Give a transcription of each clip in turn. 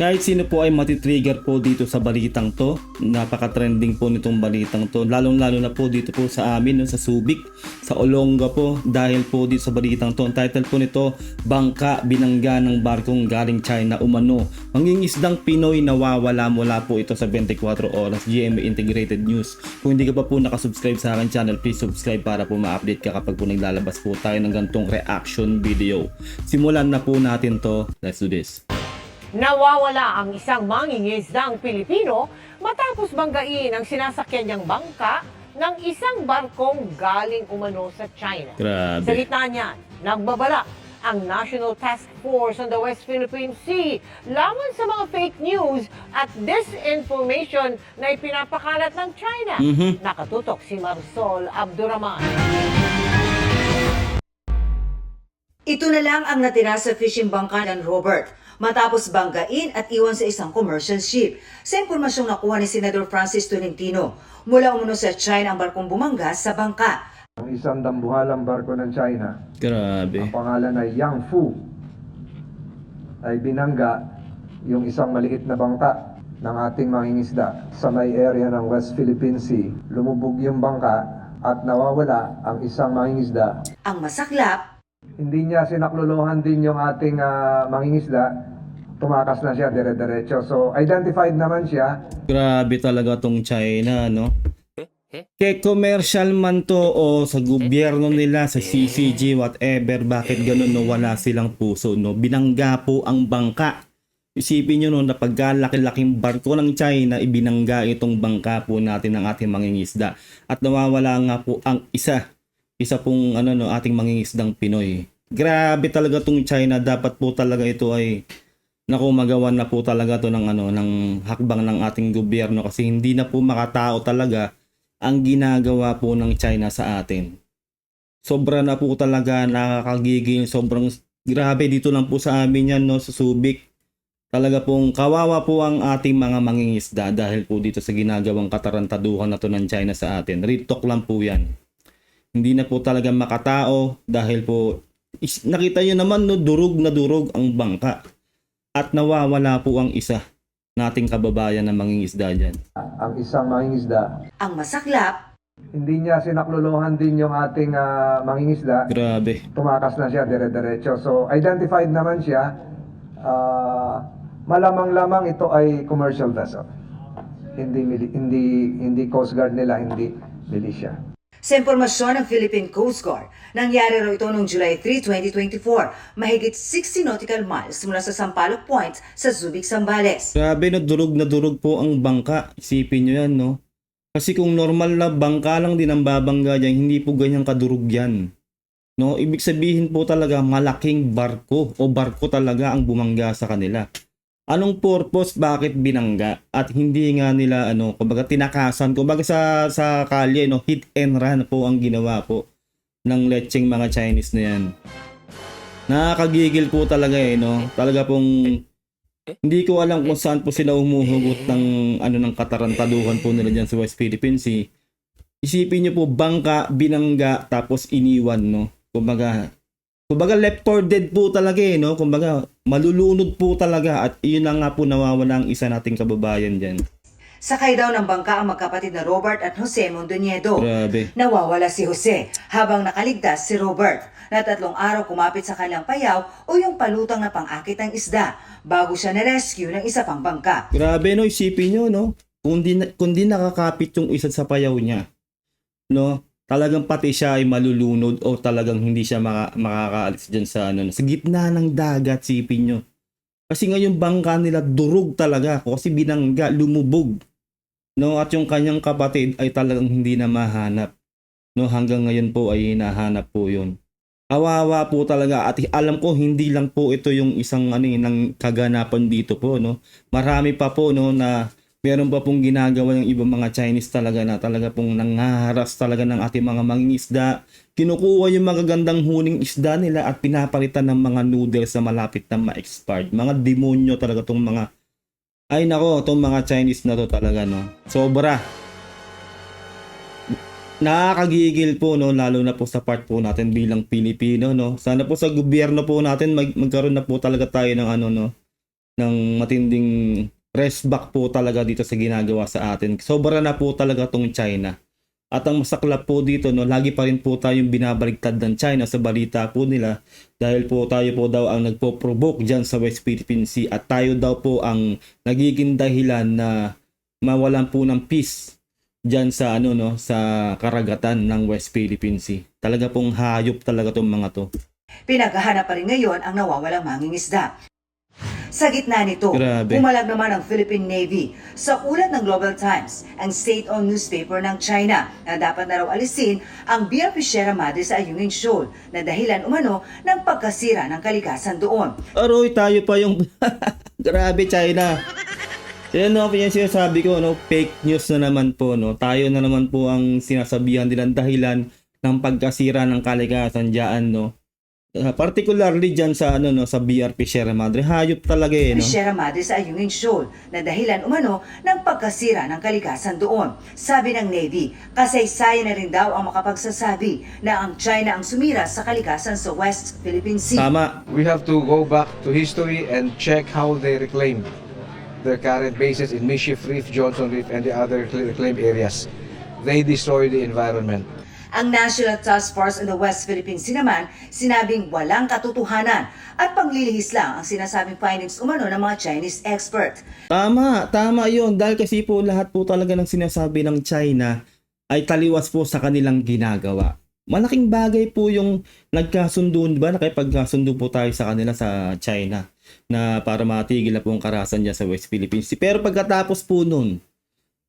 Kahit sino po ay matitrigger po dito sa balitang to. Napaka-trending po nitong balitang to. Lalong-lalo na po dito po sa amin, no, sa Subic, sa Olonga po. Dahil po dito sa balitang to. Ang title po nito, Bangka binangga ng barkong galing China umano. Mangingisdang Pinoy nawawala, mula po ito sa 24 oras GMA Integrated News. Kung hindi ka pa po nakasubscribe sa akin channel, please subscribe para po ma-update ka kapag po naglalabas po tayo ng gantong reaction video. Simulan na po natin to. Let's do this. Nawawala ang isang mangingisdang Pilipino matapos banggain ang sinasakyan niyang bangka ng isang barkong galing umano sa China. Grabe. Sa gitna niyan, nagbabala ang National Task Force on the West Philippine Sea laban sa mga fake news at disinformation na ipinapakalat ng China. Nakatutok si Marisol Abdurrahman. Ito na lang ang natira sa fishing bangka ng Robert matapos banggain at iwan sa isang commercial ship. Sa impormasyong nakuha ni Senador Francis Tolentino, mula umano sa China ang barkong bumangga sa bangka. Ang isang dambuhalang barko ng China, Grabe. ang pangalan ay Yang Fu, ay binangga yung isang maliit na bangka ng ating mangingisda sa may area ng West Philippine Sea. Lumubog yung bangka at nawawala ang isang mangingisda. Ang masaklap, Hindi niya sinakluluhan din yung ating mangingisda. Tumakas na siya dire-diretso. So identified naman siya. Grabe talaga tong China, no? Kay commercial man to o sa gobyerno nila, sa CCG, whatever, bakit ganun, no? Wala silang puso, no? Binangga po ang bangka. Isipin nyo, no, na pagkalaki-laking barko ng China, ibinangga itong bangka po natin ng ating mangingisda. At nawawala nga po ang isa pong ating mangingisdang Pinoy. Grabe talaga tong China. Dapat po talaga ito ay magawan na po talaga to ng ng hakbang ng ating gobyerno, kasi hindi na po makatao talaga ang ginagawa po ng China sa atin. Sobra na po talaga, nakakagigil, sobrang grabe. Dito lang po sa amin yan, no, sa Subic. Talaga pong kawawa po ang ating mga mangingisda dahil po dito sa ginagawang katarantaduhan na to ng China sa atin. Real talk lang po yan. Hindi na po talaga makatao dahil po nakita nyo naman, no, durog na durog ang bangka. At nawawala po ang isa nating kababayan na mangingisda dyan. Ang isang mangingisda, ang masaklap, hindi niya sinakluluhan din yung ating mangingisda. Grabe. Tumakas na siya dire-diretso. So identified naman siya. Malamang-lamang ito ay commercial vessel. Hindi Coast Guard nila, hindi militia. sa impormasyon ng Philippine Coast Guard, nangyari raw ito noong July 3, 2024, mahigit 60 nautical miles mula sa Sampaloc Point sa Subic, Zambales. Grabe, na durog po ang bangka. Isipin nyo yan, no? Kasi kung normal na bangka lang din ang babangga dyan, hindi po ganyang kadurog yan. No? Ibig sabihin po talaga malaking barko o barko talaga ang bumangga sa kanila. Anong purpose, bakit binangga? At hindi nga nila kumbaga tinakasan, kumbaga sa kalye, no, hit and run po ang ginawa po ng lecheng mga Chinese na yan. Nakakagigil po talaga, no. Talaga pong hindi ko alam kung saan po sila humuhugot ng ng katarantaduhan po nila diyan sa West Philippine Sea. Isipin niyo po, bangka binangga tapos iniwan, no. Kumbaga left for dead po talaga, no? Kumbaga malulunod po talaga, at iyon na nga po nawawala ang isa nating kababayan dyan. Sakay daw ng bangka ang magkapatid na Robert at Jose Mondoñedo. Grabe. Nawawala si Jose habang nakaligtas si Robert na 3 araw kumapit sa kanyang payaw o yung palutang na pang-akit ng isda bago siya na-rescue ng isa pang bangka. Grabe, no? Isipin nyo, no? Kung di nakakapit yung isa sa payaw niya, no? Talagang pati siya ay malulunod o talagang hindi siya makakaalis dyan sa sa gitna ng dagat, sipin nyo. Kasi ngayon bangka nila durog talaga kasi binangga, lumubog. No, at yung kanyang kapatid ay talagang hindi na mahanap. No, hanggang ngayon po ay hinahanap po 'yon. Kawawa po talaga, at alam ko hindi lang po ito yung isang ng kaganapan dito po, no. Marami pa po, no, na meron pa pong ginagawa ng ibang mga Chinese talaga na talaga pong nangaharas talaga ng ating mga mangingisda. Kinukuha yung magagandang huling isda nila at pinapalitan ng mga noodles na malapit na ma-expired. Mga demonyo talaga tong mga, ay nako, tong mga Chinese na to talaga, no. Sobra. Nakakagigil po, no, lalo na po sa part po natin bilang Pilipino, no. Sana po sa gobyerno po natin magkaroon na po talaga tayo ng ng matinding pressback po talaga dito sa ginagawa sa atin. Sobra na po talaga tong China. At ang masaklap po dito, no, lagi pa rin po tayong binabaligtad ng China sa balita po nila dahil po tayo po daw ang nagpo-provoke dyan sa West Philippine Sea at tayo daw po ang nagiging dahilan na mawalan po ng peace dyan sa ano no sa karagatan ng West Philippine Sea. Talaga pong hayop talaga tong mga to. Pinaghahanap pa rin ngayon ang nawawalang mangingisda. Sa gitna nito, Grabe. umalag naman ang Philippine Navy sa ulat ng Global Times, ang state-owned newspaper ng China, na dapat na raw alisin ang BRP Sierra Madre sa Ayungin Shoal na dahilan umano ng pagkasira ng kalikasan doon. Aroy, tayo pa yung grabe China. Yan no, yung sinasabi ko, no, fake news na naman po, no. Tayo na naman po ang sinasabihan nilang dahilan ng pagkasira ng kalikasan diyan, no. Particularly diyan sa ano no, sa BRP Sierra Madre, hayop talaga no. Sierra Madre sa Ayungin Shoal na dahilan umano ng pagkasira ng kalikasan doon. Sabi ng Navy, kasaysayan na rin daw ang makapagsasabi na ang China ang sumira sa kalikasan sa West Philippine Sea. Tama. We have to go back to history and check how they reclaimed their current bases in Mischief Reef, Johnson Reef, and the other reclaimed areas. They destroyed the environment. Ang National Task Force on the West Philippine Sea naman, sinabing walang katotohanan at panglilihis lang ang sinasabing findings umano ng mga Chinese expert. Tama yun. Dahil kasi po lahat po talaga ng sinasabi ng China ay taliwas po sa kanilang ginagawa. Malaking bagay po yung nagkasundo, di ba? Nakipagkasundo po tayo sa kanila sa China na para matigil na po ang karahasan dyan sa West Philippine Sea. Pero pagkatapos po nun,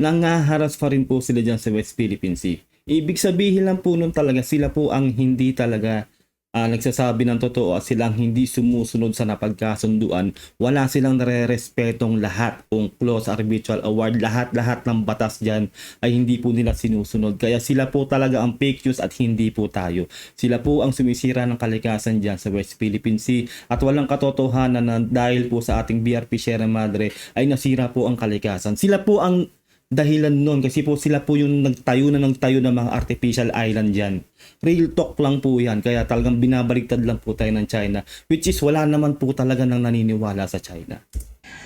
nangaharas pa rin po sila dyan sa West Philippine Sea. Ibig sabihin lang po nun talaga, sila po ang hindi talaga nagsasabi ng totoo at silang hindi sumusunod sa napagkasunduan. Wala silang nare-respetong lahat. Kung clause arbitral award, lahat ng batas dyan ay hindi po nila sinusunod. Kaya sila po talaga ang fake news at hindi po tayo. Sila po ang sumisira ng kalikasan dyan sa West Philippine Sea at walang katotohanan na dahil po sa ating BRP Sierra Madre ay nasira po ang kalikasan. Sila po ang dahilan nun kasi po sila po yung nagtayo ng mga artificial island dyan. Real talk lang po yan. Kaya talagang binabaliktad lang po tayo ng China, which is wala naman po talaga nang naniniwala sa China.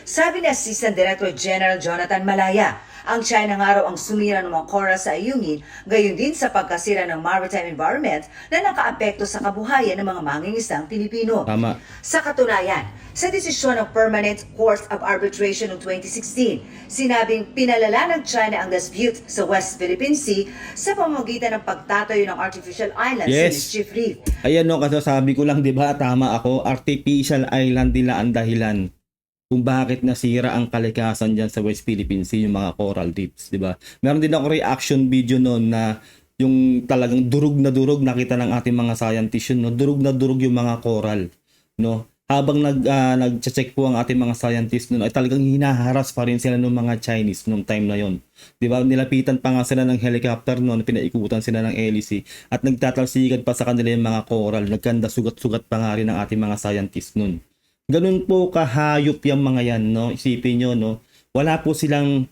Sabi ni Assistant Director General Jonathan Malaya, ang China nga raw ang sumira ng mga coral sa Ayungin, gayon din sa pagkasira ng maritime environment na nakaapekto sa kabuhayan ng mga mangingisdang Pilipino. Tama. Sa katunayan, sa desisyon ng Permanent Court of Arbitration noong 2016, sinabing pinalala ng China ang dispute sa West Philippine Sea sa pamamagitan ng pagtatayo ng artificial islands sa Yes. Mischief Reef. Ayan no, kasasabi ko lang, di ba? Tama ako. Artificial island nila ang dahilan kung bakit nasira ang kalikasan dyan sa West Philippine Sea, yung mga coral reefs, di ba? Meron din ako reaction video noon na yung talagang durug na durug nakita ng ating mga scientists yun, no? Durug na durug yung mga coral, no? Habang nag-check po ang ating mga scientists noon ay talagang hinaharas pa rin sila ng mga Chinese noong time na yon. 'Di ba? Nilapitan pa nga sila ng helicopter noon, pinaikutan sila ng hélice at nagtatalsikan pa sa kanila yung mga coral. Nagkanda sugat-sugat pa nga rin ang ating mga scientists noon. Ganun po kahayop yung mga yan, no? Isipin nyo, no? Wala po silang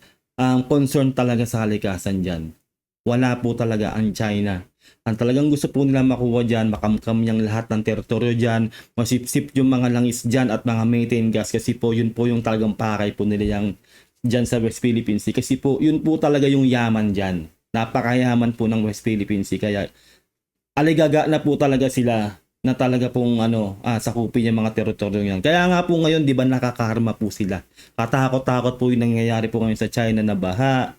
concern talaga sa kalikasan dyan. Wala po talaga ang China. Ang talagang gusto po nila makuha dyan, makamkam yung lahat ng teritoryo dyan, masipsip yung mga langis dyan at mga methane gas kasi po yun po yung talagang pakay po nila yung dyan sa West Philippine Sea. Kasi po yun po talaga yung yaman dyan. Napakayaman po ng West Philippine Sea. Kaya aligaga na po talaga sila na talaga pong sakupin yung mga teritoryo yan. Kaya nga po ngayon, di ba, nakakaharma po sila. Katakot-takot po yung nangyayari po ngayon sa China na baha,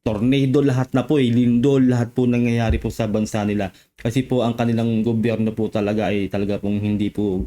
tornado, lahat na po, lindol, lahat po nangyayari po sa bansa nila. Kasi po ang kanilang gobyerno po talaga ay talaga pong hindi po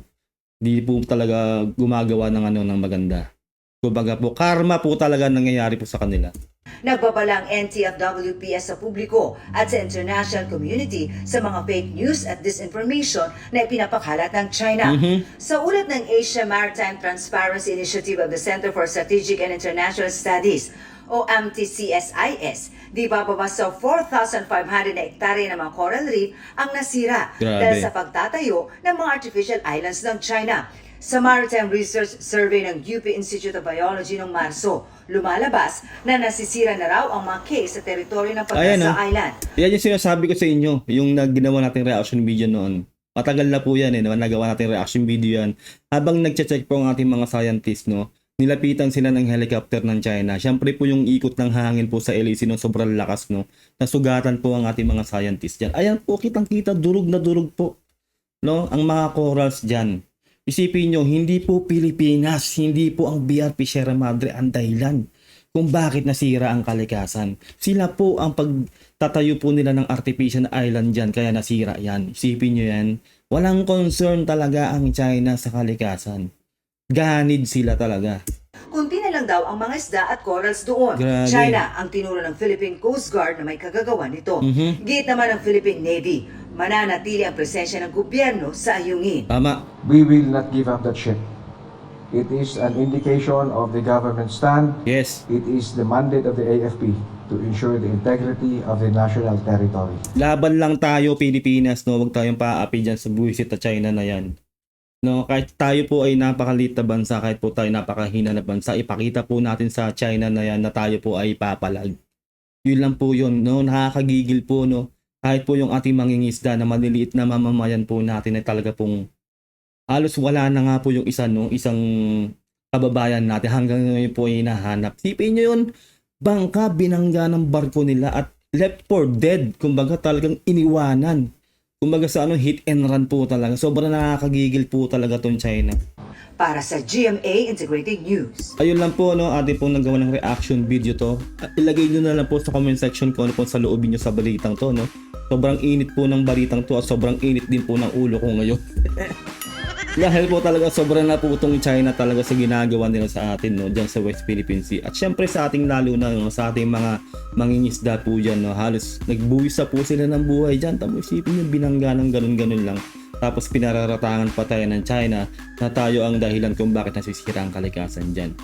talaga gumagawa ng ng maganda. Kumbaga po, karma po talaga nangyayari po sa kanila. Nagbabala ang NTFWPS sa publiko at sa international community sa mga fake news at disinformation na ipinapakalat ng China. Sa ulat ng Asia Maritime Transparency Initiative of the Center for Strategic and International Studies, o MTCSIS, di bababa sa 4,500 na hektarya ng mga coral reef ang nasira dahil sa pagtatayo ng mga artificial islands ng China. Sa Maritime Research Survey ng UP Institute of Biology noong Marso, lumalabas na nasisira na raw ang mga case sa teritoryo ng Pagasa Island. Yan yung sinasabi ko sa inyo, yung ginawa nating reaction video noon. Matagal na po yan nagawa natin reaction video yan. Habang nagche-check po ang ating mga scientists, no, nilapitan sila ng helicopter ng China. Siyempre po yung ikot ng hangin po sa LAC, no, sobrang lakas, no. Nasugatan po ang ating mga scientists dyan. Ayan po, kitang-kita, durog na durog po, no, ang mga corals dyan. Isipin nyo, hindi po Pilipinas, hindi po ang BRP Sierra Madre ang dahilan kung bakit nasira ang kalikasan. Sila po ang pagtatayo po nila ng artificial island dyan, kaya nasira yan. Isipin nyo yan, walang concern talaga ang China sa kalikasan. Ganid sila talaga. Kunti na lang daw ang mga isda at corals doon. Grabe. China ang tinuro ng Philippine Coast Guard na may kagagawa nito. Giit naman ng Philippine Navy, mananatili ang presensya ng gobyerno sa Ayungin. Tama. We will not give up that ship. It is an indication of the government stand. Yes. It is the mandate of the AFP to ensure the integrity of the national territory. Laban lang tayo, Pilipinas, no? Huwag tayong paapi dyan sa buwisit na China na yan. No, kahit tayo po ay napakaliit na bansa, kahit po tayo napakahina na bansa, ipakita po natin sa China na yan na tayo po ay papalag. Yun lang po yun, no? Nakakagigil po, no? Kahit po yung ating mangingisda na maliliit na mamamayan po natin ay talaga pong halos wala na nga po yung isang kababayan natin hanggang ngayon po ay hinahanap. Sipin nyo yun, bangka binangga ng barko nila at left for dead. Kumbaga talagang iniwanan. Kumbaga sa hit and run po talaga. Sobrang nakakagigil po talaga tong China. Para sa GMA Integrated News. Ayun lang po, no, atin pong nagawa ng reaction video to. At ilagay nyo na lang po sa comment section kung ano po sa loobin nyo sa balitang to, no. Sobrang init po ng balitang to at sobrang init din po ng ulo ko ngayon. Dahil po talaga sobrang na po itong China talaga sa ginagawa nila sa atin, no, dyan sa West Philippine Sea. At syempre sa ating lalo na, no, sa ating mga mangingisda po dyan, no, halos nagbuwis po sila ng buhay dyan. Tapos isipin nyo, binangga ng ganun-ganun lang. Tapos pinararatangan pa tayo ng China na tayo ang dahilan kung bakit nasisira ang kalikasan dyan.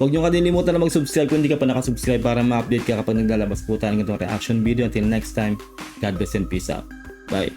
Huwag nyo kalilimutan na mag-subscribe kung hindi ka pa nakasubscribe para ma-update ka kapag naglalabas po tayo ng itong reaction video. Until next time, God bless and peace out. Bye.